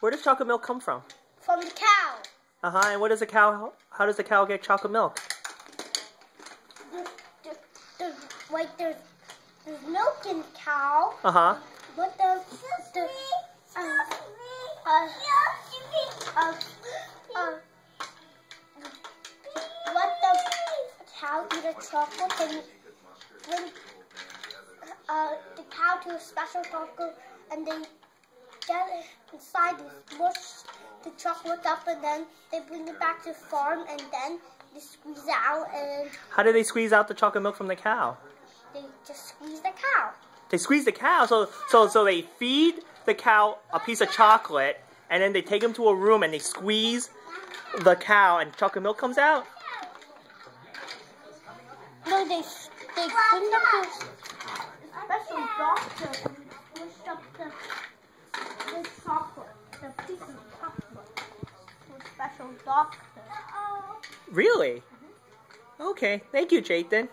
Where does chocolate milk come from? From the cow. And what does the cow? How does the cow get chocolate milk? There's milk in the cow. But the cow eat a chocolate, and when the cow do a special chocolate, and they get it inside and smush the chocolate up, and then they bring it back to the farm, and then they squeeze it out. And how do they squeeze out the chocolate milk from the cow? They just squeeze the cow. They squeeze the cow, so they feed the cow a piece of chocolate, and then they take him to a room and they squeeze the cow, and chocolate milk comes out. No, they bring up the special doctor and push up the chocolate, the piece of chocolate, to a special doctor. Really? Okay, thank you, Jayden.